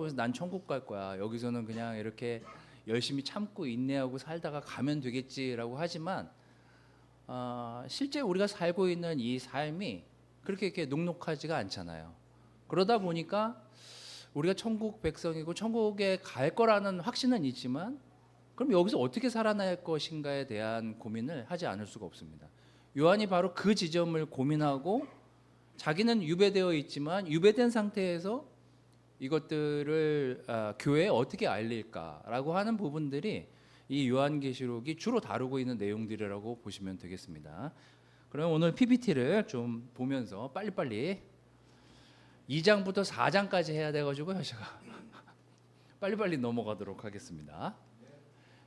해서 난 천국 갈 거야. 여기서는 그냥 이렇게 열심히 참고 인내하고 살다가 가면 되겠지라고 하지만 실제 우리가 살고 있는 이 삶이 그렇게 이렇게 녹록하지가 않잖아요. 그러다 보니까 우리가 천국 백성이고 천국에 갈 거라는 확신은 있지만 그럼 여기서 어떻게 살아날 것인가에 대한 고민을 하지 않을 수가 없습니다. 요한이 바로 그 지점을 고민하고 자기는 유배되어 있지만 유배된 상태에서 이것들을 교회에 어떻게 알릴까라고 하는 부분들이 이 요한계시록이 주로 다루고 있는 내용들이라고 보시면 되겠습니다. 그럼 오늘 PPT를 좀 보면서 빨리빨리 2장부터 4장까지 해야 돼가지고요. 제가 빨리빨리 넘어가도록 하겠습니다.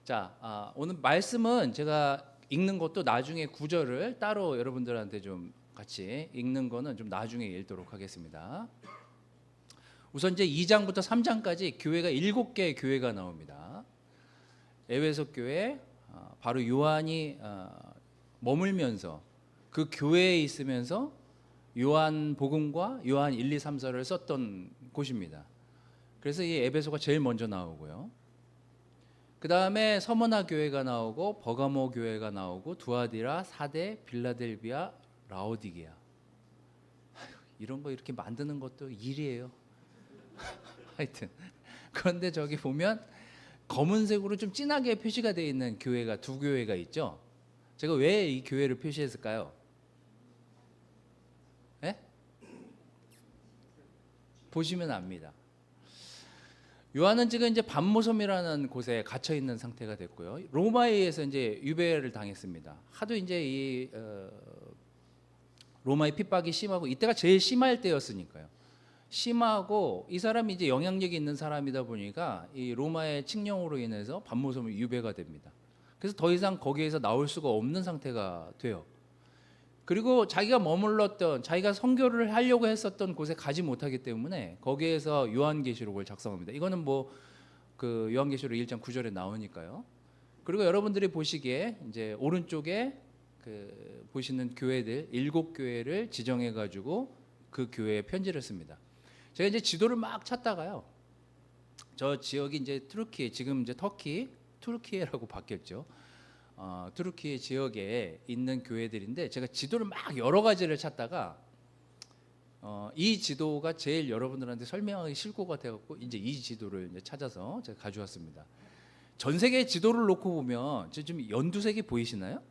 자, 오늘 말씀은 제가 읽는 것도 나중에 구절을 따로 여러분들한테 좀 같이 읽는 거는 좀 나중에 읽도록 하겠습니다. 우선 이제 2장부터 3장까지 교회가 7개의 교회가 나옵니다. 에베소 교회, 바로 요한이 머물면서 그 교회에 있으면서 요한 복음과 요한 1, 2, 3, 4를 썼던 곳입니다. 그래서 이 에베소가 제일 먼저 나오고요. 그 다음에 서머나 교회가 나오고 버가모 교회가 나오고 두아디라, 사대, 빌라델비아, 라오디게아. 이런 거 이렇게 만드는 것도 일이에요. 하여튼 그런데 저기 보면 검은색으로 좀 진하게 표시가 되어 있는 교회가 두 교회가 있죠. 제가 왜 이 교회를 표시했을까요? 예? 보시면 압니다. 요한은 지금 이제 반모섬이라는 곳에 갇혀 있는 상태가 됐고요. 로마에 의해서 이제 유배를 당했습니다. 하도 이제 이 로마의 핍박이 심하고 이때가 제일 심할 때였으니까요. 심하고 이 사람이 이제 영향력이 있는 사람이다 보니까 이 로마의 칙령으로 인해서 반모섬이 유배가 됩니다. 그래서 더 이상 거기에서 나올 수가 없는 상태가 돼요. 그리고 자기가 머물렀던 자기가 선교를 하려고 했었던 곳에 가지 못하기 때문에 거기에서 요한계시록을 작성합니다. 이거는 뭐 그 요한계시록 1장 9절에 나오니까요. 그리고 여러분들이 보시기에 이제 오른쪽에 그 보시는 교회들 7교회를 지정해 가지고 그 교회에 편지를 씁니다. 제가 이제 지도를 막 찾다가요. 저 지역이 이제 투르키, 지금 이제 터키, 투르키예라고 바뀌었죠. 투르키 지역에 있는 교회들인데 제가 지도를 막 여러 가지를 찾다가 이 지도가 제일 여러분들한테 설명하기 싫을 것 같아갖고 이제 이 지도를 이제 찾아서 제가 가져왔습니다. 전 세계 지도를 놓고 보면 지금 연두색이 보이시나요?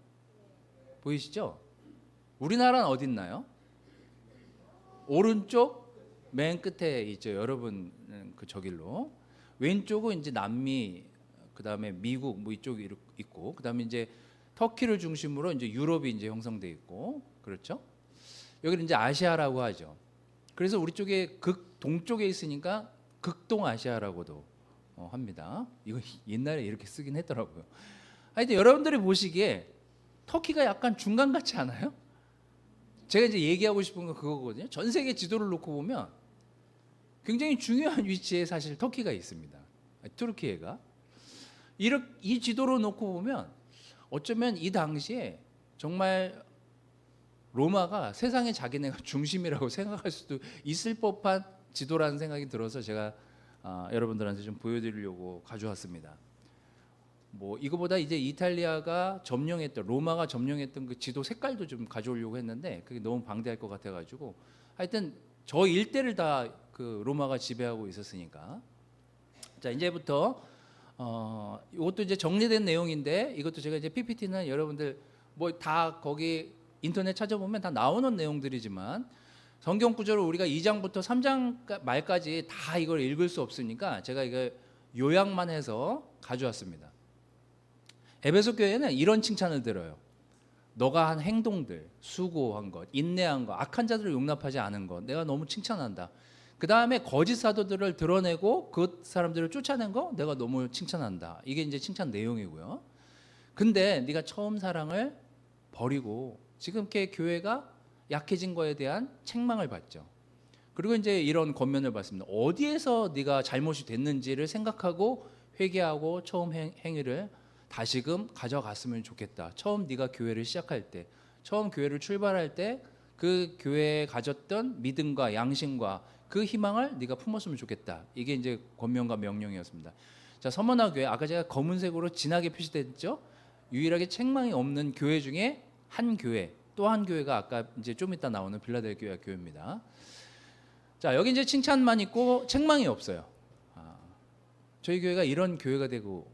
보이시죠? 우리나라는 어디 있나요? 오른쪽 맨 끝에 있죠. 여러분 그 저길로 왼쪽은 이제 남미, 그 다음에 미국 뭐 이쪽이 있고, 그 다음에 이제 터키를 중심으로 이제 유럽이 이제 형성돼 있고, 그렇죠? 여기는 이제 아시아라고 하죠. 그래서 우리 쪽에 극 동쪽에 있으니까 극동아시아라고도 합니다. 이거 옛날에 이렇게 쓰긴 했더라고요. 하여튼 여러분들이 보시기에 터키가 약간 중간 같지 않아요? 제가 이제 얘기하고 싶은 건 그거거든요. 전 세계 지도를 놓고 보면 굉장히 중요한 위치에 사실 터키가 있습니다. 투르키예가. 이 지도로 놓고 보면 어쩌면 이 당시에 정말 로마가 세상의 자기네가 중심이라고 생각할 수도 있을 법한 지도라는 생각이 들어서 제가 여러분들한테 좀 보여드리려고 가져왔습니다. 뭐 이거보다 이제 이탈리아가 점령했던, 로마가 점령했던 그 지도 색깔도 좀 가져오려고 했는데 그게 너무 방대할 것 같아가지고, 하여튼 저 일대를 다 그 로마가 지배하고 있었으니까. 자, 이제부터 이것도 이제 정리된 내용인데, 이것도 제가 이제 PPT는 여러분들 뭐 다 거기 인터넷 찾아보면 다 나오는 내용들이지만 성경 구절을 우리가 2장부터 3장 말까지 다 이걸 읽을 수 없으니까 제가 이거 요약만 해서 가져왔습니다. 에베소 교회는 이런 칭찬을 들어요. 너가 한 행동들, 수고한 것, 인내한 것, 악한 자들을 용납하지 않은 것, 내가 너무 칭찬한다. 그 다음에 거짓 사도들을 드러내고 그 사람들을 쫓아낸 거 내가 너무 칭찬한다. 이게 이제 칭찬 내용이고요. 근데 네가 처음 사랑을 버리고 지금 이렇게 교회가 약해진 거에 대한 책망을 받죠. 그리고 이제 이런 권면을 받습니다. 어디에서 네가 잘못이 됐는지를 생각하고 회개하고 처음 행위를 다시금 가져갔으면 좋겠다. 처음 네가 교회를 시작할 때, 처음 교회를 출발할 때 그 교회에 가졌던 믿음과 양심과 그 희망을 네가 품었으면 좋겠다. 이게 이제 권면과 명령이었습니다. 자, 서머나 교회 아까 제가 검은색으로 진하게 표시됐죠. 유일하게 책망이 없는 교회 중에 한 교회, 또 한 교회가 아까 이제 좀 이따 나오는 빌라델피아 교회입니다. 자, 여기 이제 칭찬만 있고 책망이 없어요. 저희 교회가 이런 교회가 되고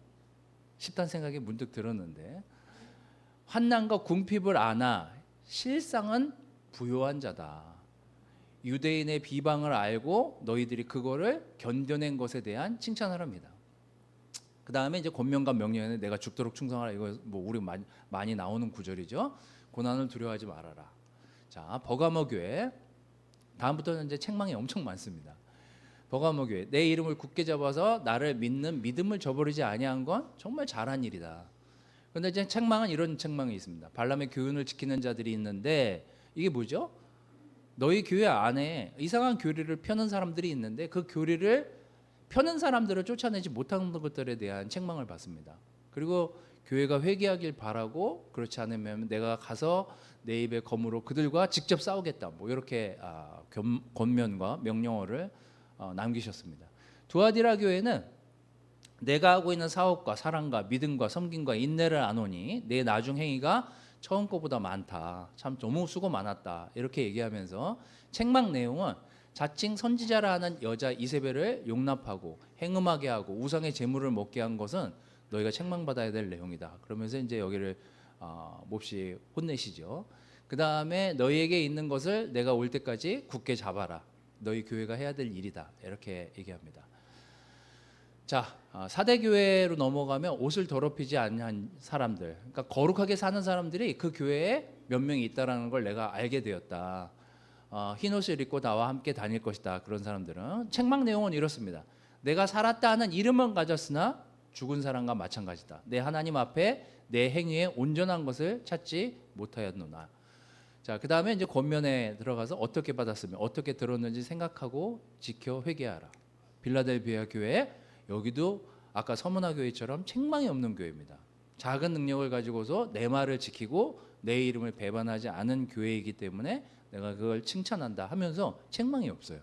싶다는 생각이 문득 들었는데, 환난과 궁핍을 아나 실상은 부요한 자다. 유대인의 비방을 알고 너희들이 그거를 견뎌낸 것에 대한 칭찬을 합니다. 그 다음에 이제 권면과 명령에는 내가 죽도록 충성하라. 이거 뭐 우리 많이 나오는 구절이죠. 고난을 두려워하지 말아라. 자, 버가모 교회 다음부터는 이제 책망이 엄청 많습니다. 버가모 교회, 내 이름을 굳게 잡아서 나를 믿는 믿음을 저버리지 아니한 건 정말 잘한 일이다. 그런데 이제 책망은 이런 책망이 있습니다. 발람의 교훈을 지키는 자들이 있는데, 이게 뭐죠? 너희 교회 안에 이상한 교리를 펴는 사람들이 있는데 그 교리를 펴는 사람들을 쫓아내지 못하는 것들에 대한 책망을 받습니다. 그리고 교회가 회개하길 바라고, 그렇지 않으면 내가 가서 내 입의 검으로 그들과 직접 싸우겠다. 뭐 이렇게 권면과 명령어를 남기셨습니다. 두아디라 교회는 내가 하고 있는 사업과 사랑과 믿음과 섬김과 인내를 아노니 내 나중 행위가 처음 거보다 많다. 참 너무 수고 많았다. 이렇게 얘기하면서 책망 내용은 자칭 선지자라 하는 여자 이세벨을 용납하고 행음하게 하고 우상의 제물을 먹게 한 것은 너희가 책망받아야 될 내용이다. 그러면서 이제 여기를 몹시 혼내시죠. 그 다음에 너희에게 있는 것을 내가 올 때까지 굳게 잡아라. 너희 교회가 해야 될 일이다. 이렇게 얘기합니다. 자, 사대교회로 넘어가면 옷을 더럽히지 않는 사람들, 그러니까 거룩하게 사는 사람들이 그 교회에 몇 명이 있다는 걸 내가 알게 되었다. 흰 옷을 입고 나와 함께 다닐 것이다. 그런 사람들은 책망 내용은 이렇습니다. 내가 살았다 하는 이름은 가졌으나 죽은 사람과 마찬가지다. 내 하나님 앞에 내 행위에 온전한 것을 찾지 못하였노나. 자, 그 다음에 이제 권면에 들어가서 어떻게 받았으면 어떻게 들었는지 생각하고 지켜 회개하라. 빌라델비아 교회, 여기도 아까 서문화 교회처럼 책망이 없는 교회입니다. 작은 능력을 가지고서 내 말을 지키고 내 이름을 배반하지 않은 교회이기 때문에 내가 그걸 칭찬한다 하면서 책망이 없어요.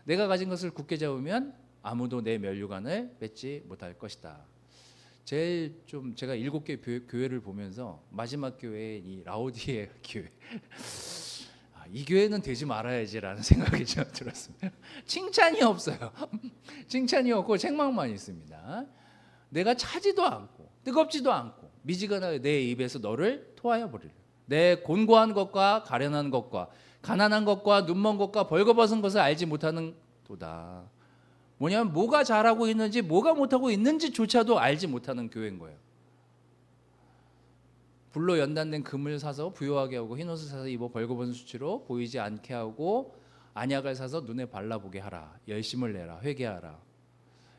내가 가진 것을 굳게 잡으면 아무도 내 면류관을 뺏지 못할 것이다. 제일 좀 제가 7개 교회를 보면서 마지막 교회인 이 라오디게 교회, 이 교회는 되지 말아야지라는 생각이 좀 들었습니다. 칭찬이 없어요. 칭찬이 없고 책망만 있습니다. 내가 차지도 않고 뜨겁지도 않고 미지근하게 내 입에서 너를 토하여 버리려. 내 곤고한 것과 가련한 것과 가난한 것과 눈먼 것과 벌거벗은 것을 알지 못하는 도다. 뭐냐면 뭐가 잘하고 있는지 뭐가 못하고 있는지조차도 알지 못하는 교회인 거예요. 불로 연단된 금을 사서 부요하게 하고 흰옷을 사서 입어 벌거벗은 수치로 보이지 않게 하고 안약을 사서 눈에 발라보게 하라. 열심을 내라. 회개하라.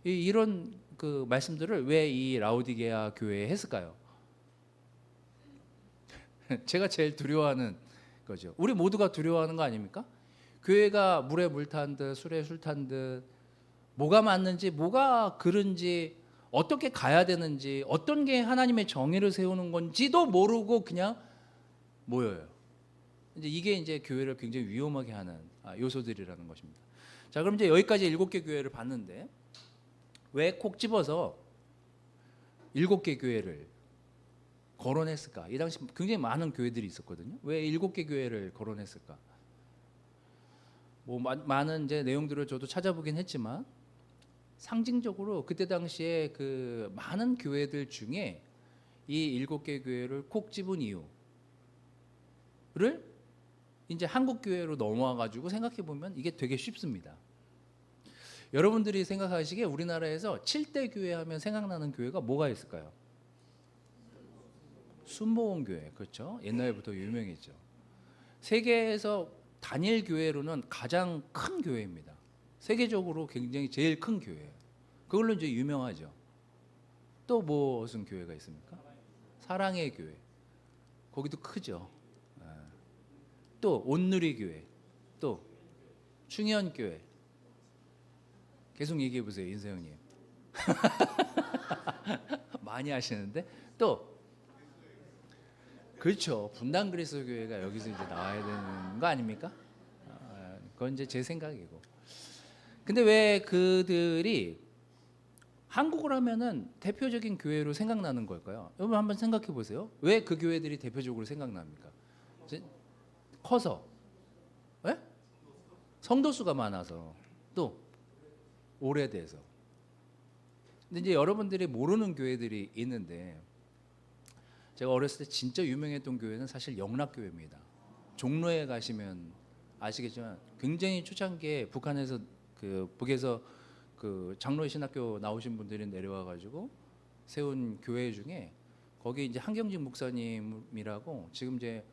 이런 그 말씀들을 왜 이 라오디게아 교회에 했을까요? 제가 제일 두려워하는 거죠. 우리 모두가 두려워하는 거 아닙니까? 교회가 물에 물 탄 듯 술에 술 탄 듯 뭐가 맞는지 뭐가 그른지 어떻게 가야 되는지 어떤 게 하나님의 정의를 세우는 건지도 모르고 그냥 모여요. 이제 이게 이제 교회를 굉장히 위험하게 하는 요소들이라는 것입니다. 자, 그럼 이제 여기까지 7개 교회를 봤는데 왜 콕 집어서 7개 교회를 거론했을까? 이 당시 굉장히 많은 교회들이 있었거든요. 왜 7개 교회를 거론했을까? 뭐 많은 이제 내용들을 저도 찾아보긴 했지만 상징적으로 그때 당시에 그 많은 교회들 중에 이 7개 교회를 콕 집은 이유를 이제 한국 교회로 넘어와 가지고 생각해 보면 이게 되게 쉽습니다. 여러분들이 생각하시기에 우리나라에서 7대 교회 하면 생각나는 교회가 뭐가 있을까요? 순복음 교회, 그렇죠? 옛날부터 유명했죠. 세계에서 단일 교회로는 가장 큰 교회입니다. 세계적으로 굉장히 제일 큰 교회예요. 그걸로 이제 유명하죠. 또 무슨 교회가 있습니까? 사랑의 교회. 거기도 크죠. 또 온누리 교회. 또 충현 교회. 계속 얘기해 보세요, 인세형님. 많이 하시는데 또 그렇죠. 분당 그리스도 교회가 여기서 이제 나와야 되는 거 아닙니까? 그건 이제 제 생각이고. 근데 왜 그들이 한국을 하면은 대표적인 교회로 생각나는 걸까요? 여러분 한번 생각해 보세요. 왜 그 교회들이 대표적으로 생각납니까? 커서, 예? 성도 수가 많아서, 또 오래돼서. 근데 이제 여러분들이 모르는 교회들이 있는데, 제가 어렸을 때 진짜 유명했던 교회는 사실 영락교회입니다. 종로에 가시면 아시겠지만 굉장히 초창기에 북한에서 북에서 장로의 신학교 나오신 분들이 내려와 가지고 세운 교회 중에, 거기 이제 한경직 목사님이라고 지금 이제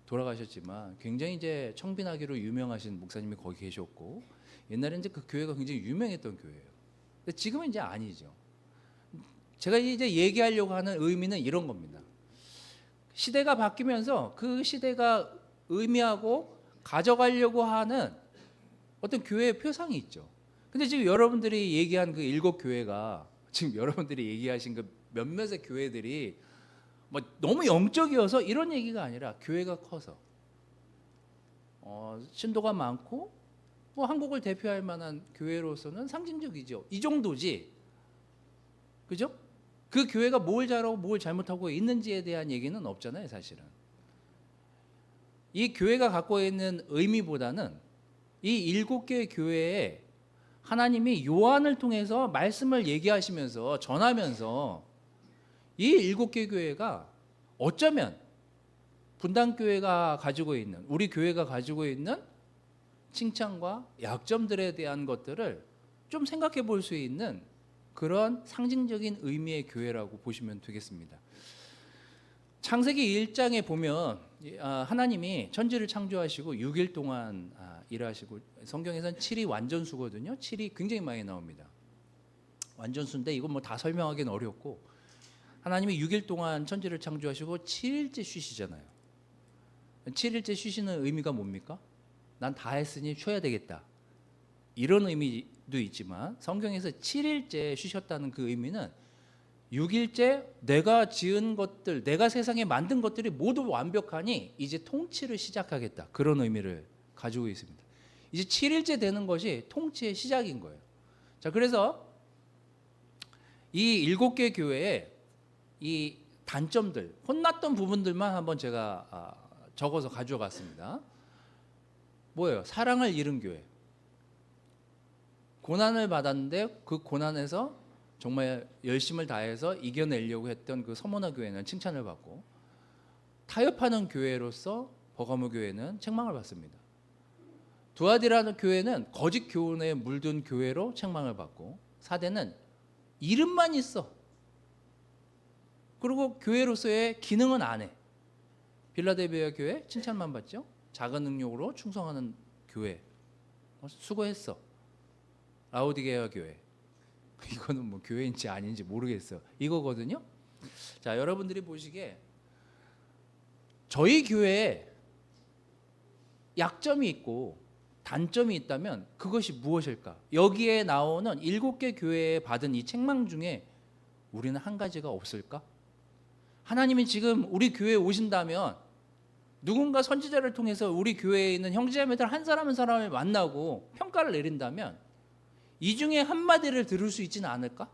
돌아가셨지만 굉장히 이제 청빈하기로 유명하신 목사님이 거기 계셨고, 옛날에 이제 그 교회가 굉장히 유명했던 교회예요. 근데 지금은 이제 아니죠. 제가 이제 얘기하려고 하는 의미는 이런 겁니다. 시대가 바뀌면서 그 시대가 의미하고 가져가려고 하는 어떤 교회의 표상이 있죠. 근데 지금 여러분들이 얘기한 그 7교회가, 지금 여러분들이 얘기하신 그 몇몇의 교회들이 뭐 너무 영적이어서 이런 얘기가 아니라, 교회가 커서 신도가 많고 뭐 한국을 대표할 만한 교회로서는 상징적이죠. 이 정도지, 그죠? 그 교회가 뭘 잘하고 뭘 잘못하고 있는지에 대한 얘기는 없잖아요, 사실은. 이 교회가 갖고 있는 의미보다는 이 7개의 교회에 하나님이 요한을 통해서 말씀을 얘기하시면서 전하면서 이 7개 교회가 어쩌면 분당교회가 가지고 있는, 우리 교회가 가지고 있는 칭찬과 약점들에 대한 것들을 좀 생각해 볼 수 있는 그런 상징적인 의미의 교회라고 보시면 되겠습니다. 창세기 1장에 보면 하나님이 천지를 창조하시고 6일 동안 일하시고, 성경에서는 7이 완전수거든요. 7이 굉장히 많이 나옵니다. 완전수인데 이건 뭐 다 설명하기는 어렵고, 하나님이 6일 동안 천지를 창조하시고 7일째 쉬시잖아요. 7일째 쉬시는 의미가 뭡니까? 난 다 했으니 쉬어야 되겠다, 이런 의미도 있지만, 성경에서 7일째 쉬셨다는 그 의미는 6일째 내가 지은 것들, 내가 세상에 만든 것들이 모두 완벽하니 이제 통치를 시작하겠다, 그런 의미를 가지고 있습니다. 이제 7일째 되는 것이 통치의 시작인 거예요. 자, 그래서 이 7개 교회의 이 단점들, 혼났던 부분들만 한번 제가 적어서 가져갔습니다. 뭐예요? 사랑을 잃은 교회. 고난을 받았는데 그 고난에서 정말 열심을 다해서 이겨내려고 했던 그 서머나 교회는 칭찬을 받고, 타협하는 교회로서 버가모 교회는 책망을 받습니다. 두아디라는 교회는 거짓 교훈에 물든 교회로 책망을 받고, 사대는 이름만 있어, 그리고 교회로서의 기능은 안 해. 빌라델비아 교회 칭찬만 받죠. 작은 능력으로 충성하는 교회, 수고했어. 라오디게아 교회, 이거는 뭐 교회인지 아닌지 모르겠어, 이거거든요. 자, 여러분들이 보시기에 저희 교회에 약점이 있고 단점이 있다면 그것이 무엇일까? 여기에 나오는 7개 교회에 받은 이 책망 중에 우리는 한 가지가 없을까? 하나님이 지금 우리 교회에 오신다면 누군가 선지자를 통해서 우리 교회에 있는 형제자매들 한 사람 한 사람을 만나고 평가를 내린다면 이 중에 한마디를 들을 수 있지는 않을까?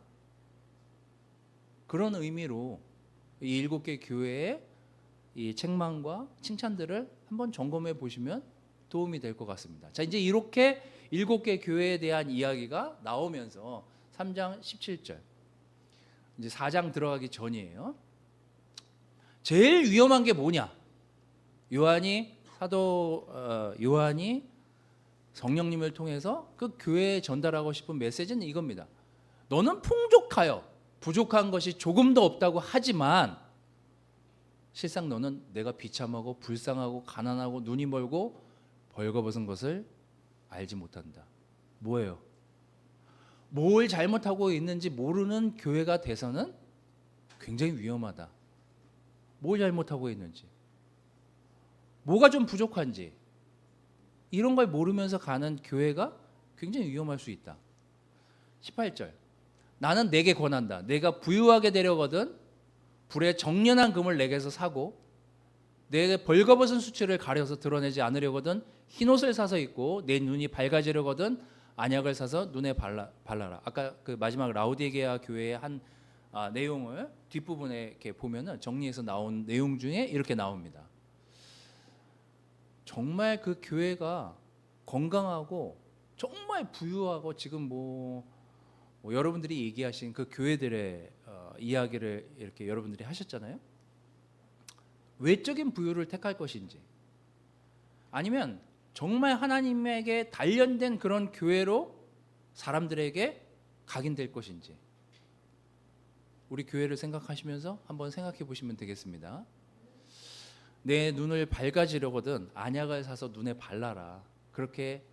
그런 의미로 이 7개 교회의 이 책망과 칭찬들을 한번 점검해 보시면 도움이 될 것 같습니다. 자, 이제 이렇게 7개 교회에 대한 이야기가 나오면서 3장 17절, 이제 4장 들어가기 전이에요. 제일 위험한 게 뭐냐? 사도 요한이 성령님을 통해서 그 교회에 전달하고 싶은 메시지는 이겁니다. 너는 풍족하여 부족한 것이 조금도 없다고 하지만 실상 너는 내가 비참하고 불쌍하고 가난하고 눈이 멀고 벌거벗은 것을 알지 못한다. 뭐예요? 뭘 잘못하고 있는지 모르는 교회가 돼서는 굉장히 위험하다. 뭘 잘못하고 있는지, 뭐가 좀 부족한지, 이런 걸 모르면서 가는 교회가 굉장히 위험할 수 있다. 18절, 나는 내게 권한다. 내가 부유하게 되려거든 불에 정련한 금을 내게서 사고, 내 벌거벗은 수치를 가려서 드러내지 않으려거든 흰옷을 사서 입고, 내 눈이 밝아지려거든 안약을 사서 눈에 발라라. 아까 그 마지막 라우디게아 교회의 한 내용을 뒷부분에 이렇게 보면은 정리해서 나온 내용 중에 이렇게 나옵니다. 정말 그 교회가 건강하고 정말 부유하고 지금 뭐 여러분들이 얘기하신 그 교회들의 이야기를 이렇게 여러분들이 하셨잖아요. 외적인 부유를 택할 것인지, 아니면 정말 하나님에게 단련된 그런 교회로 사람들에게 각인될 것인지, 우리 교회를 생각하시면서 한번 생각해 보시면 되겠습니다. 내 눈을 밝아지려거든 안약을 사서 눈에 발라라. 그렇게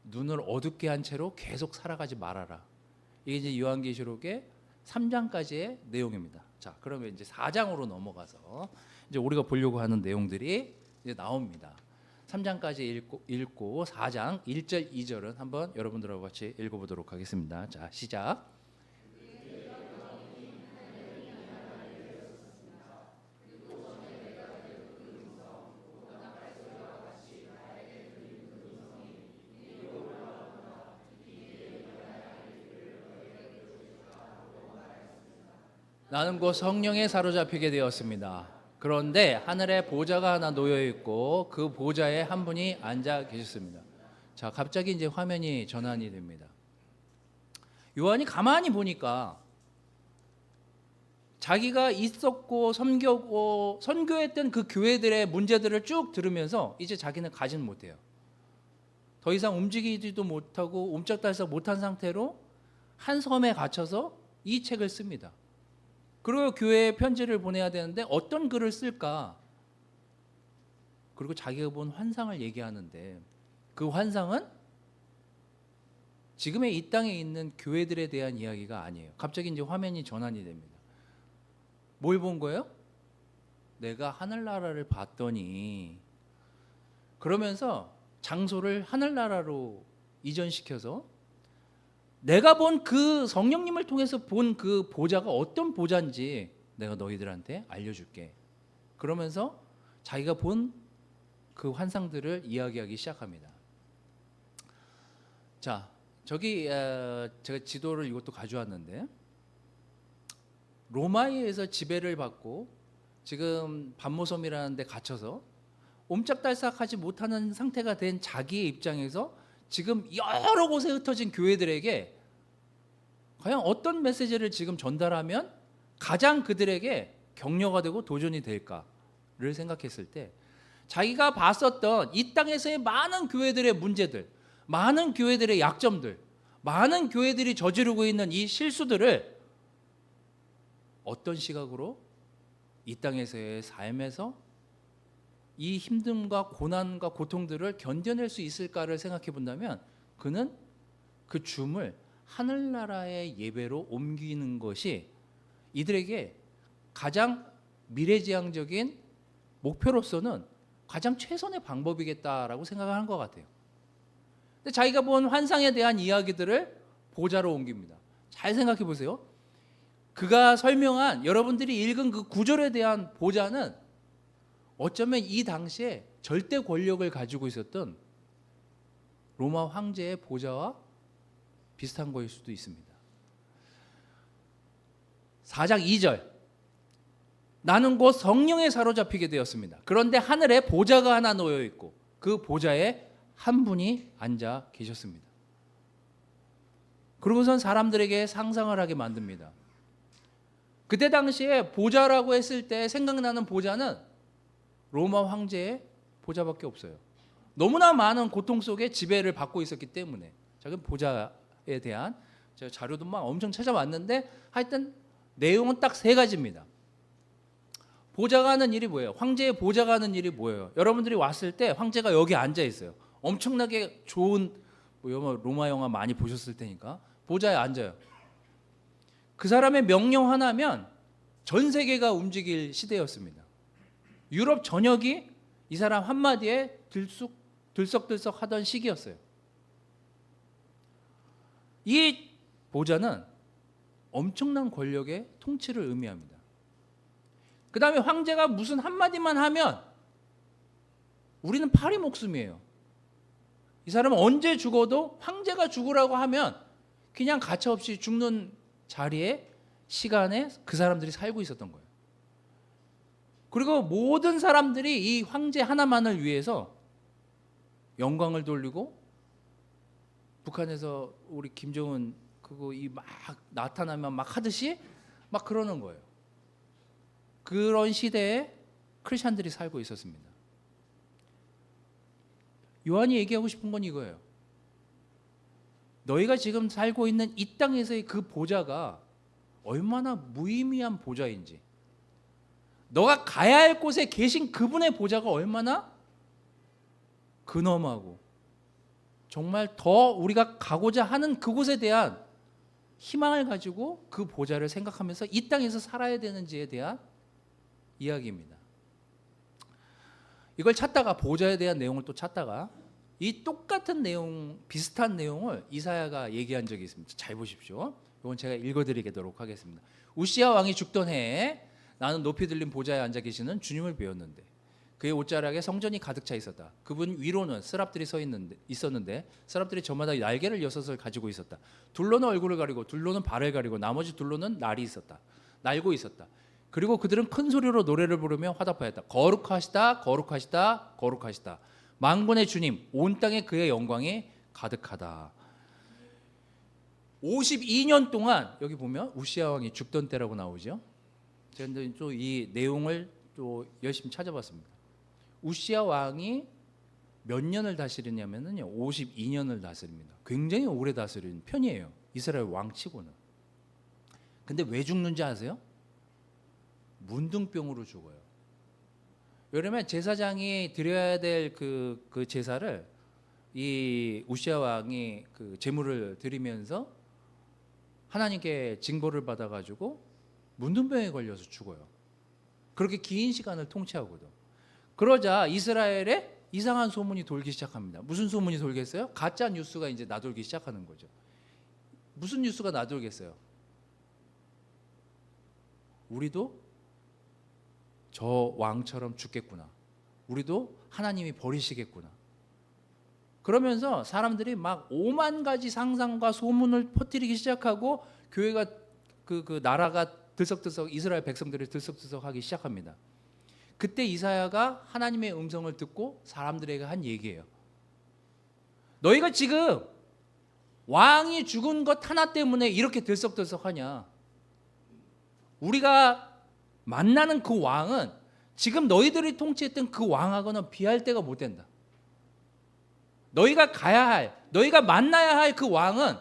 눈을 어둡게 한 채로 계속 살아가지 말아라. 이게 이제 요한계시록의 3장까지의 내용입니다. 자, 그러면 이제 4장으로 넘어가서 이제 우리가 보려고 하는 내용들이 이제 나옵니다. 3장까지 읽고 4장 1절 2절은 한번 여러분들하고 같이 읽어보도록 하겠습니다. 자, 시작. 나는 곧 성령에 사로잡히게 되었습니다. 그런데 하늘에 보좌가 하나 놓여 있고 그 보좌에 한 분이 앉아 계셨습니다. 자, 갑자기 이제 화면이 전환이 됩니다. 요한이 가만히 보니까 자기가 있었고 섬겼고 선교했던 그 교회들의 문제들을 쭉 들으면서 이제 자기는 가지는 못해요. 더 이상 움직이지도 못하고 옴짝달싹 못한 상태로 한 섬에 갇혀서 이 책을 씁니다. 그리고 교회에 편지를 보내야 되는데 어떤 글을 쓸까? 그리고 자기가 본 환상을 얘기하는데 그 환상은 지금의 이 땅에 있는 교회들에 대한 이야기가 아니에요. 갑자기 이제 화면이 전환이 됩니다. 뭘 본 거예요? 내가 하늘나라를 봤더니, 그러면서 장소를 하늘나라로 이전시켜서 내가 본 그 성령님을 통해서 본 그 보좌가 어떤 보좌인지 내가 너희들한테 알려줄게. 그러면서 자기가 본 그 환상들을 이야기하기 시작합니다. 자, 저기 제가 지도를 이것도 가져왔는데, 로마에서 지배를 받고 지금 반모섬이라는 데 갇혀서 옴짝달싹하지 못하는 상태가 된 자기의 입장에서 지금 여러 곳에 흩어진 교회들에게 과연 어떤 메시지를 지금 전달하면 가장 그들에게 격려가 되고 도전이 될까를 생각했을 때, 자기가 봤었던 이 땅에서의 많은 교회들의 문제들, 많은 교회들의 약점들, 많은 교회들이 저지르고 있는 이 실수들을 어떤 시각으로 이 땅에서의 삶에서 이 힘듦과 고난과 고통들을 견뎌낼 수 있을까를 생각해 본다면, 그는 그 줌을 하늘나라의 예배로 옮기는 것이 이들에게 가장 미래지향적인 목표로서는 가장 최선의 방법이겠다라고 생각을 한 것 같아요. 근데 자기가 본 환상에 대한 이야기들을 보좌로 옮깁니다. 잘 생각해 보세요. 그가 설명한, 여러분들이 읽은 그 구절에 대한 보좌는 어쩌면 이 당시에 절대 권력을 가지고 있었던 로마 황제의 보좌와 비슷한 거일 수도 있습니다. 4장 2절, 나는 곧 성령에 사로잡히게 되었습니다. 그런데 하늘에 보좌가 하나 놓여 있고 그 보좌에 한 분이 앉아 계셨습니다. 그러고선 사람들에게 상상을 하게 만듭니다. 그때 당시에 보좌라고 했을 때 생각나는 보좌는 로마 황제의 보좌밖에 없어요. 너무나 많은 고통 속에 지배를 받고 있었기 때문에. 자, 그 보좌에 대한 제가 자료도 막 엄청 찾아왔는데 하여튼 내용은 딱 세 가지입니다. 보좌가 하는 일이 뭐예요? 황제의 보좌가 하는 일이 뭐예요? 여러분들이 왔을 때 황제가 여기 앉아 있어요. 엄청나게 좋은 로마 영화 많이 보셨을 테니까 보좌에 앉아요. 그 사람의 명령 하나면 전 세계가 움직일 시대였습니다. 유럽 전역이 이 사람 한마디에 들썩들썩 하던 시기였어요. 이 보좌는 엄청난 권력의 통치를 의미합니다. 그 다음에 황제가 무슨 한마디만 하면 우리는 파리 목숨이에요. 이 사람은 언제 죽어도 황제가 죽으라고 하면 그냥 가차없이 죽는 자리에 시간에 그 사람들이 살고 있었던 거예요. 그리고 모든 사람들이 이 황제 하나만을 위해서 영광을 돌리고, 북한에서 우리 김정은 그거 이 막 나타나면 막 하듯이 막 그러는 거예요. 그런 시대에 크리스천들이 살고 있었습니다. 요한이 얘기하고 싶은 건 이거예요. 너희가 지금 살고 있는 이 땅에서의 그 보좌가 얼마나 무의미한 보좌인지, 너가 가야 할 곳에 계신 그분의 보좌가 얼마나 근엄하고 정말 더 우리가 가고자 하는 그곳에 대한 희망을 가지고 그 보좌를 생각하면서 이 땅에서 살아야 되는지에 대한 이야기입니다. 이걸 찾다가, 보좌에 대한 내용을 또 찾다가 이 똑같은 내용, 비슷한 내용을 이사야가 얘기한 적이 있습니다. 잘 보십시오. 이건 제가 읽어드리도록 하겠습니다. 우시야 왕이 죽던 해에 나는 높이 들린 보좌에 앉아 계시는 주님을 배웠는데 그의 옷자락에 성전이 가득 차 있었다. 그분 위로는 스랍들이 있었는데 스랍들이 저마다 날개를 6을 가지고 있었다. 둘로는 얼굴을 가리고 둘로는 발을 가리고 나머지 둘로는 날고 있었다. 그리고 그들은 큰 소리로 노래를 부르며 화답하였다. 거룩하시다, 거룩하시다, 거룩하시다. 만군의 주님, 온 땅에 그의 영광이 가득하다. 52년 동안, 여기 보면 우시야 왕이 죽던 때라고 나오죠. 제가 또 이 내용을 또 열심히 찾아봤습니다. 우시야 왕이 몇 년을 다스리냐면요, 52년을 다스립니다. 굉장히 오래 다스린 편이에요, 이스라엘 왕치고는. 근데 왜 죽는지 아세요? 문둥병으로 죽어요. 왜냐면 제사장이 드려야 될 그 제사를 이 우시야 왕이 그 제물을 드리면서 하나님께 징벌을 받아가지고 문둥병에 걸려서 죽어요. 그렇게 긴 시간을 통치하거든. 그러자 이스라엘에 이상한 소문이 돌기 시작합니다. 무슨 소문이 돌겠어요? 가짜 뉴스가 이제 나돌기 시작하는 거죠. 무슨 뉴스가 나돌겠어요? 우리도 저 왕처럼 죽겠구나. 우리도 하나님이 버리시겠구나. 그러면서 사람들이 막 5만 가지 상상과 소문을 퍼뜨리기 시작하고 교회가 그 나라가 들썩들썩, 이스라엘 백성들이 들썩들썩하기 시작합니다. 그때 이사야가 하나님의 음성을 듣고 사람들에게 한 얘기예요. 너희가 지금 왕이 죽은 것 하나 때문에 이렇게 들썩들썩하냐? 우리가 만나는 그 왕은 지금 너희들이 통치했던 그 왕하고는 비할 데가 못 된다. 너희가 가야 할, 너희가 만나야 할 그 왕은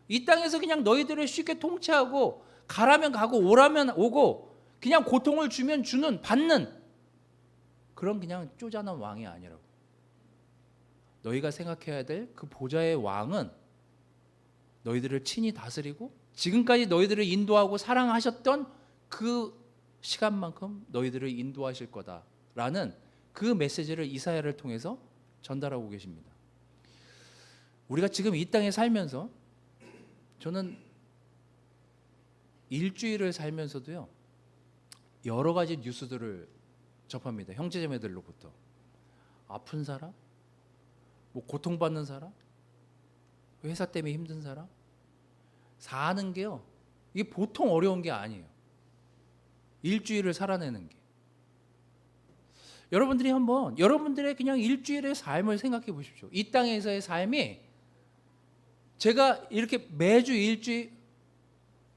이 땅에서 그냥 너희들을 쉽게 통치하고 가라면 가고 오라면 오고 그냥 고통을 주면 주는, 받는 그런 그냥 쪼잔한 왕이 아니라고. 너희가 생각해야 될 그 보좌의 왕은 너희들을 친히 다스리고 지금까지 너희들을 인도하고 사랑하셨던 그 시간만큼 너희들을 인도하실 거다라는 그 메시지를 이사야를 통해서 전달하고 계십니다. 우리가 지금 이 땅에 살면서, 저는 일주일을 살면서도요, 여러 가지 뉴스들을 접합니다. 형제자매들로부터. 아픈 사람, 뭐 고통받는 사람, 회사 때문에 힘든 사람, 사는 게요, 이게 보통 어려운 게 아니에요. 일주일을 살아내는 게. 여러분들이 한번 여러분들의 그냥 일주일의 삶을 생각해 보십시오. 이 땅에서의 삶이, 제가 이렇게 매주 일주일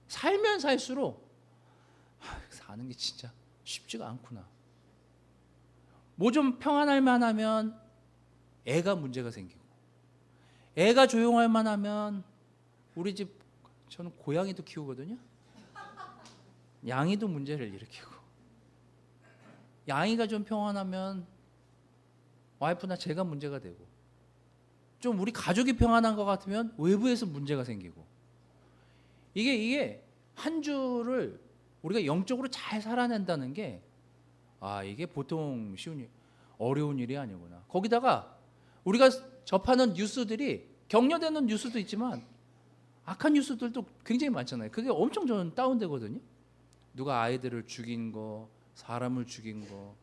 살면 살수록 사는 게 진짜 쉽지가 않구나. 뭐 좀 평안할 만하면 애가 문제가 생기고, 애가 조용할 만하면 우리 집, 저는 고양이도 키우거든요. 양이도 문제를 일으키고, 양이가 좀 평안하면 와이프나 제가 문제가 되고, 좀 우리 가족이 평안한 것 같으면 외부에서 문제가 생기고, 이게 한 주를 우리가 영적으로 잘 살아낸다는 게, 이게 보통 어려운 일이 아니구나. 거기다가 우리가 접하는 뉴스들이, 격려되는 뉴스도 있지만 악한 뉴스들도 굉장히 많잖아요. 그게 엄청 저는 다운되거든요. 누가 아이들을 죽인 거, 사람을 죽인 거,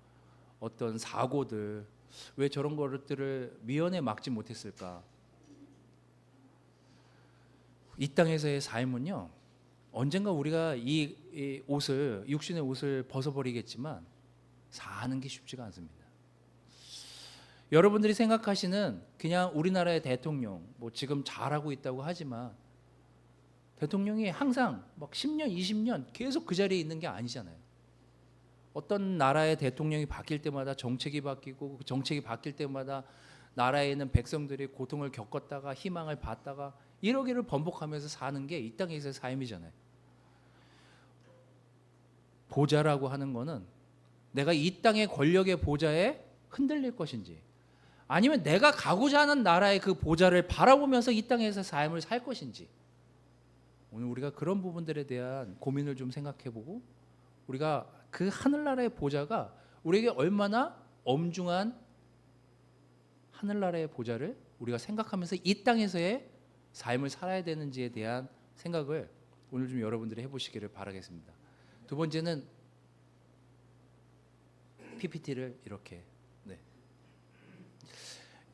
어떤 사고들, 왜 저런 것들을 미연에 막지 못했을까? 이 땅에서의 삶은요, 언젠가 우리가 이 옷을, 육신의 옷을 벗어버리겠지만 사는 게 쉽지가 않습니다. 여러분들이 생각하시는 그냥 우리나라의 대통령, 뭐 지금 잘하고 있다고 하지만 대통령이 항상 막 10년, 20년 계속 그 자리에 있는 게 아니잖아요. 어떤 나라의 대통령이 바뀔 때마다 정책이 바뀌고, 그 정책이 바뀔 때마다 나라에 있는 백성들이 고통을 겪었다가 희망을 받다가 이러기를 번복하면서 사는 게 이 땅에서의 삶이잖아요. 보좌라고 하는 거는 내가 이 땅의 권력의 보좌에 흔들릴 것인지, 아니면 내가 가고자 하는 나라의 그 보좌를 바라보면서 이 땅에서 삶을 살 것인지, 오늘 우리가 그런 부분들에 대한 고민을 좀 생각해보고, 우리가 그 하늘나라의 보좌가 우리에게 얼마나 엄중한 하늘나라의 보좌를 우리가 생각하면서 이 땅에서의 삶을 살아야 되는지에 대한 생각을 오늘 좀 여러분들이 해보시기를 바라겠습니다. 두 번째는 PPT를 이렇게, 네.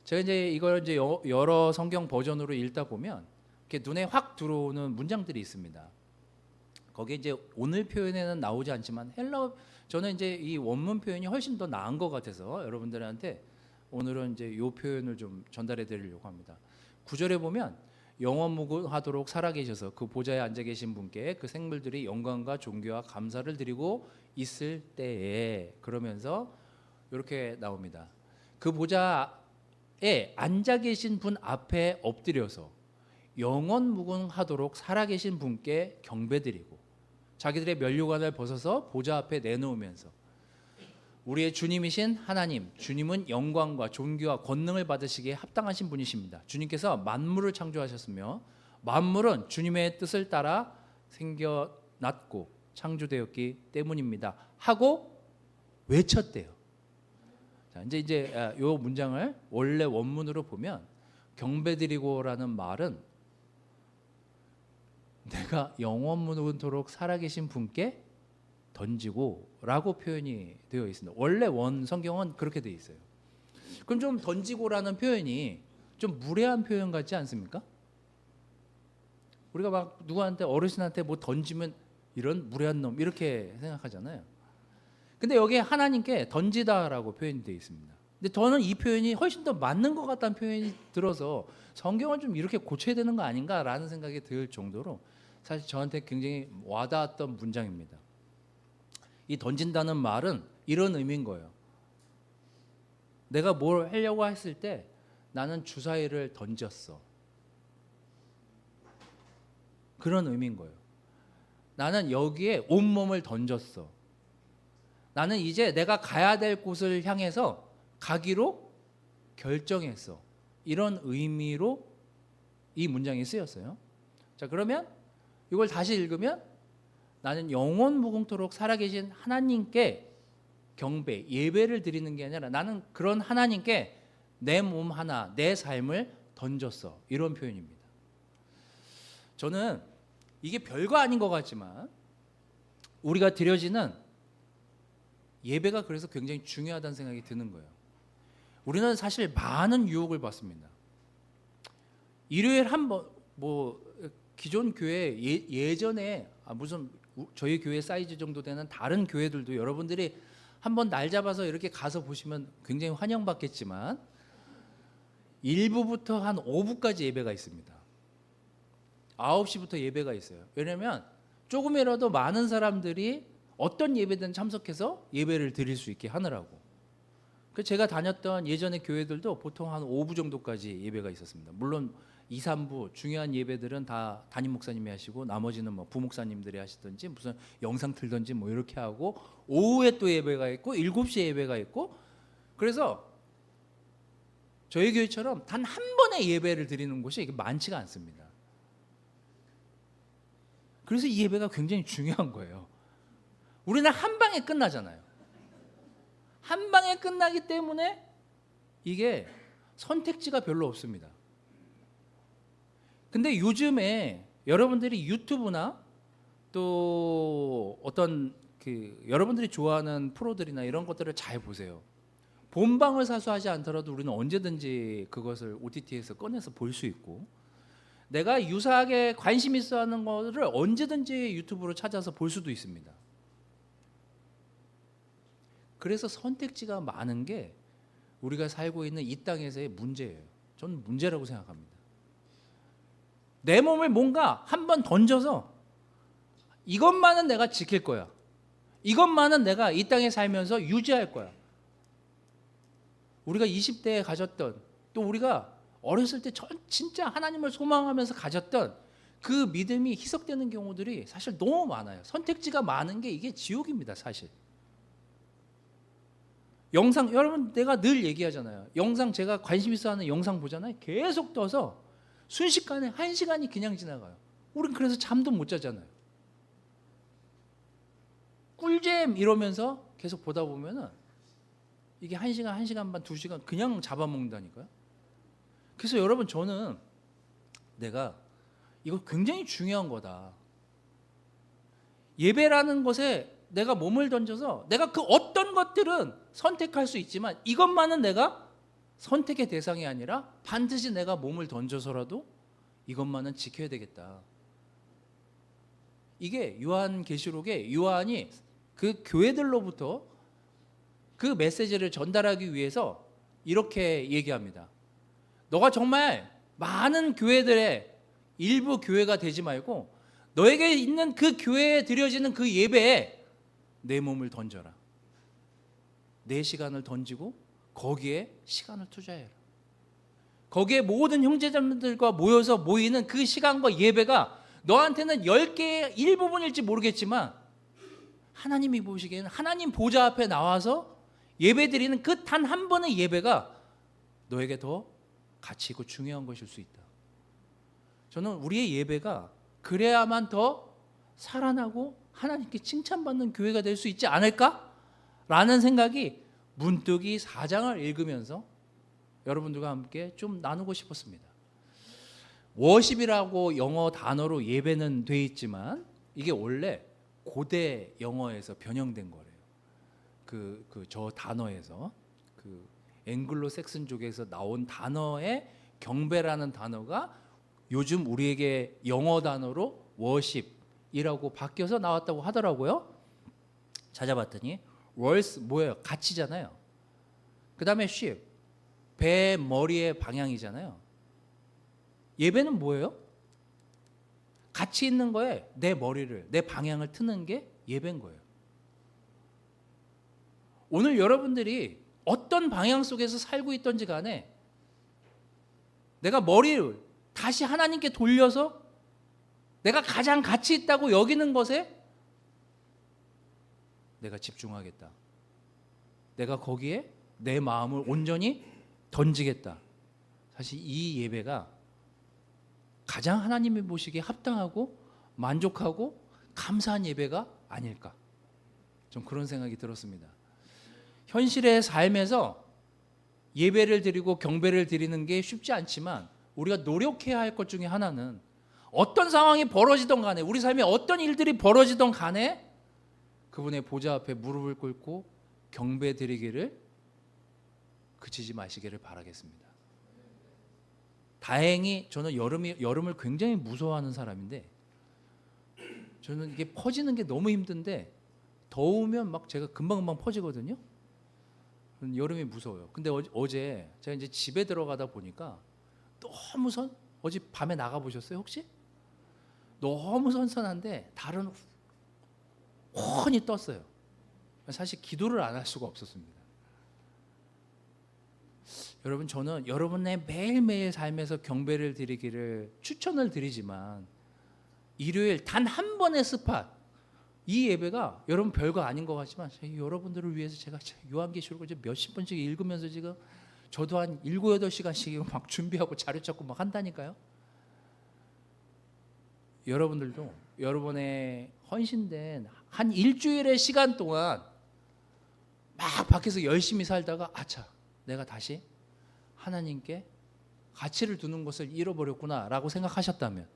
제가 이제 이걸 이제 여러 성경 버전으로 읽다 보면 이렇게 눈에 확 들어오는 문장들이 있습니다. 거기에 이제 오늘 표현에는 나오지 않지만 헬라어, 저는 이제 이 원문 표현이 훨씬 더 나은 것 같아서 여러분들한테 오늘은 이제 이 표현을 좀 전달해 드리려고 합니다. 9절에 보면 영원무궁하도록 살아계셔서 그 보좌에 앉아 계신 분께 그 생물들이 영광과 존귀와 감사를 드리고 있을 때에, 그러면서 이렇게 나옵니다. 그 보좌에 앉아 계신 분 앞에 엎드려서 영원무궁하도록 살아계신 분께 경배드리고 자기들의 면류관을 벗어서 보좌 앞에 내놓으면서 우리의 주님이신 하나님, 주님은 영광과 존귀와 권능을 받으시기에 합당하신 분이십니다. 주님께서 만물을 창조하셨으며 만물은 주님의 뜻을 따라 생겨났고 창조되었기 때문입니다 하고 외쳤대요. 자, 이제 이 문장을 원래 원문으로 보면 경배드리고라는 말은 내가 영원무궁토록 살아계신 분께 던지고라고 표현이 되어 있습니다. 원래 원 성경은 그렇게 되어 있어요. 그럼 좀 던지고라는 표현이 좀 무례한 표현 같지 않습니까? 우리가 막 누구한테, 어르신한테 뭐 던지면 이런 무례한 놈 이렇게 생각하잖아요. 근데 여기에 하나님께 던지다라고 표현이 되어 있습니다. 근데 저는 이 표현이 훨씬 더 맞는 것 같다는 표현이 들어서 성경을 좀 이렇게 고쳐야 되는 거 아닌가라는 생각이 들 정도로 사실 저한테 굉장히 와닿았던 문장입니다. 이 던진다는 말은 이런 의미인 거예요. 내가 뭘 하려고 했을 때 나는 주사위를 던졌어. 그런 의미인 거예요. 나는 여기에 온몸을 던졌어. 나는 이제 내가 가야 될 곳을 향해서 가기로 결정했어. 이런 의미로 이 문장이 쓰였어요. 자, 그러면 이걸 다시 읽으면 나는 영원무궁토록 살아계신 하나님께 경배, 예배를 드리는 게 아니라 나는 그런 하나님께 내 몸 하나, 내 삶을 던졌어. 이런 표현입니다. 저는 이게 별거 아닌 것 같지만 우리가 드려지는 예배가 그래서 굉장히 중요하다는 생각이 드는 거예요. 우리는 사실 많은 유혹을 받습니다. 일요일 한 번, 뭐 기존 교회 예전에 무슨 저희 교회 사이즈 정도 되는 다른 교회들도 여러분들이 한번 날 잡아서 이렇게 가서 보시면 굉장히 환영받겠지만 1부부터 한 5부까지 예배가 있습니다. 9시부터 예배가 있어요. 왜냐하면 조금이라도 많은 사람들이 어떤 예배든 참석해서 예배를 드릴 수 있게 하느라고. 제가 다녔던 예전의 교회들도 보통 한 5부 정도까지 예배가 있었습니다. 물론 2, 3부 중요한 예배들은 다 담임 목사님이 하시고 나머지는 뭐 부목사님들이 하시든지 무슨 영상 틀든지 뭐 이렇게 하고 오후에 또 예배가 있고 7시에 예배가 있고, 그래서 저희 교회처럼 단 한 번의 예배를 드리는 곳이 이게 많지가 않습니다. 그래서 이 예배가 굉장히 중요한 거예요. 우리는 한 방에 끝나잖아요. 한 방에 끝나기 때문에 이게 선택지가 별로 없습니다. 근데 요즘에 여러분들이 유튜브나 또 어떤 여러분들이 좋아하는 프로들이나 이런 것들을 잘 보세요. 본방을 사수하지 않더라도 우리는 언제든지 그것을 OTT에서 꺼내서 볼 수 있고, 내가 유사하게 관심 있어 하는 것을 언제든지 유튜브로 찾아서 볼 수도 있습니다. 그래서 선택지가 많은 게 우리가 살고 있는 이 땅에서의 문제예요. 저는 문제라고 생각합니다. 내 몸을 뭔가 한번 던져서 이것만은 내가 지킬 거야, 이것만은 내가 이 땅에 살면서 유지할 거야. 우리가 20대에 가졌던, 또 우리가 어렸을 때 진짜 하나님을 소망하면서 가졌던 그 믿음이 희석되는 경우들이 사실 너무 많아요. 선택지가 많은 게 이게 지옥입니다, 사실. 영상, 여러분 내가 늘 얘기하잖아요. 영상, 제가 관심 있어 하는 영상 보잖아요. 계속 떠서 순식간에 1시간이 그냥 지나가요. 우린 그래서 잠도 못 자잖아요. 꿀잼 이러면서 계속 보다 보면은 이게 1시간, 1시간 반, 2시간 그냥 잡아먹는다니까요. 그래서 여러분, 저는 내가 이거 굉장히 중요한 거다. 예배라는 것에 내가 몸을 던져서 내가 그 어떤 것들은 선택할 수 있지만 이것만은 내가 선택의 대상이 아니라 반드시 내가 몸을 던져서라도 이것만은 지켜야 되겠다. 이게 요한계시록에 요한이 그 교회들로부터 그 메시지를 전달하기 위해서 이렇게 얘기합니다. 너가 정말 많은 교회들의 일부 교회가 되지 말고 너에게 있는 그 교회에 드려지는 그 예배에 내 몸을 던져라. 내 시간을 던지고 거기에 시간을 투자해라. 거기에 모든 형제자매들과 모여서 모이는 그 시간과 예배가 너한테는 10개의 일부분일지 모르겠지만 하나님이 보시기에는 하나님 보좌 앞에 나와서 예배드리는 그 단 한 번의 예배가 너에게 더 가치 있고 중요한 것일 수 있다. 저는 우리의 예배가 그래야만 더 살아나고 하나님께 칭찬받는 교회가 될 수 있지 않을까라는 생각이 문득 이 4장을 읽으면서 여러분들과 함께 좀 나누고 싶었습니다. 워십이라고 영어 단어로 예배는 돼 있지만 이게 원래 고대 영어에서 변형된 거래요. 저 단어에서 그 앵글로 색슨족에서 나온 단어의 경배라는 단어가 요즘 우리에게 영어 단어로 워십이라고 바뀌어서 나왔다고 하더라고요. 찾아봤더니 월스 뭐예요? 가치잖아요. 그 다음에 ship, 배 머리의 방향이잖아요. 예배는 뭐예요? 가치 있는 거에 내 머리를, 내 방향을 트는 게 예배인 거예요. 오늘 여러분들이 어떤 방향 속에서 살고 있던지 간에 내가 머리를 다시 하나님께 돌려서 내가 가장 가치 있다고 여기는 것에 내가 집중하겠다. 내가 거기에 내 마음을 온전히 던지겠다. 사실 이 예배가 가장 하나님이 보시기에 합당하고 만족하고 감사한 예배가 아닐까. 좀 그런 생각이 들었습니다. 현실의 삶에서 예배를 드리고 경배를 드리는 게 쉽지 않지만 우리가 노력해야 할 것 중에 하나는 어떤 상황이 벌어지던 간에 우리 삶에 어떤 일들이 벌어지던 간에 그분의 보좌 앞에 무릎을 꿇고 경배 드리기를 그치지 마시기를 바라겠습니다. 다행히 저는 여름을 굉장히 무서워하는 사람인데 저는 이게 퍼지는 게 너무 힘든데 더우면 막 제가 금방금방 퍼지거든요. 여름이 무서워요. 근데 어제 제가 이제 집에 들어가다 보니까 너무 어제 밤에 나가 보셨어요 혹시? 너무 선선한데 달은 훤히 떴어요. 사실 기도를 안 할 수가 없었습니다. 여러분, 저는 여러분의 매일매일 삶에서 경배를 드리기를 추천을 드리지만 일요일 단 한 번의 스팟, 이 예배가 여러분 별거 아닌 것 같지만 여러분들을 위해서 제가 요한계시록을 몇십 번씩 읽으면서 지금 저도 한 7, 8시간씩 막 준비하고 자료 찾고 막 한다니까요. 여러분들도 여러분의 헌신된 한 일주일의 시간 동안 막 밖에서 열심히 살다가 아차, 내가 다시 하나님께 가치를 두는 것을 잃어버렸구나 라고 생각하셨다면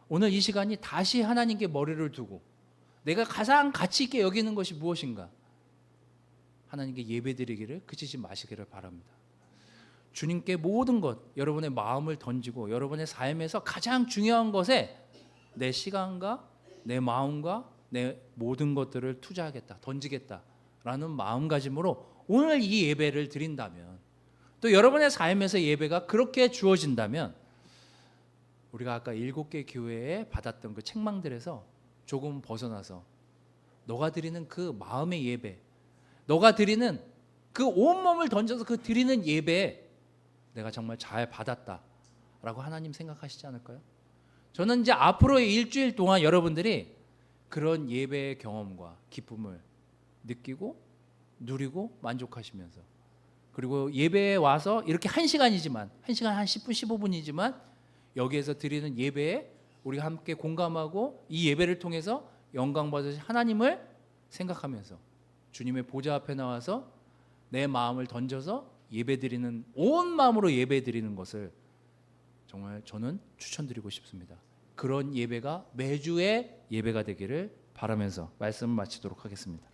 오늘 이 시간이 다시 하나님께 머리를 두고 내가 가장 가치 있게 여기는 것이 무엇인가, 하나님께 예배드리기를 그치지 마시기를 바랍니다. 주님께 모든 것, 여러분의 마음을 던지고 여러분의 삶에서 가장 중요한 것에 내 시간과 내 마음과 내 모든 것들을 투자하겠다, 던지겠다라는 마음가짐으로 오늘 이 예배를 드린다면, 또 여러분의 삶에서 예배가 그렇게 주어진다면, 우리가 아까 7개 교회에 받았던 그 책망들에서 조금 벗어나서 너가 드리는 그 마음의 예배, 너가 드리는 그 온몸을 던져서 그 드리는 예배에 내가 정말 잘 받았다라고 하나님 생각하시지 않을까요? 저는 이제 앞으로의 일주일 동안 여러분들이 그런 예배의 경험과 기쁨을 느끼고 누리고 만족하시면서, 그리고 예배에 와서 이렇게 1시간이지만 1시간 한 10분 15분이지만 여기에서 드리는 예배에 우리가 함께 공감하고 이 예배를 통해서 영광 받으신 하나님을 생각하면서 주님의 보좌 앞에 나와서 내 마음을 던져서 예배드리는, 온 마음으로 예배드리는 것을 정말 저는 추천드리고 싶습니다. 그런 예배가 매주의 예배가 되기를 바라면서 말씀을 마치도록 하겠습니다.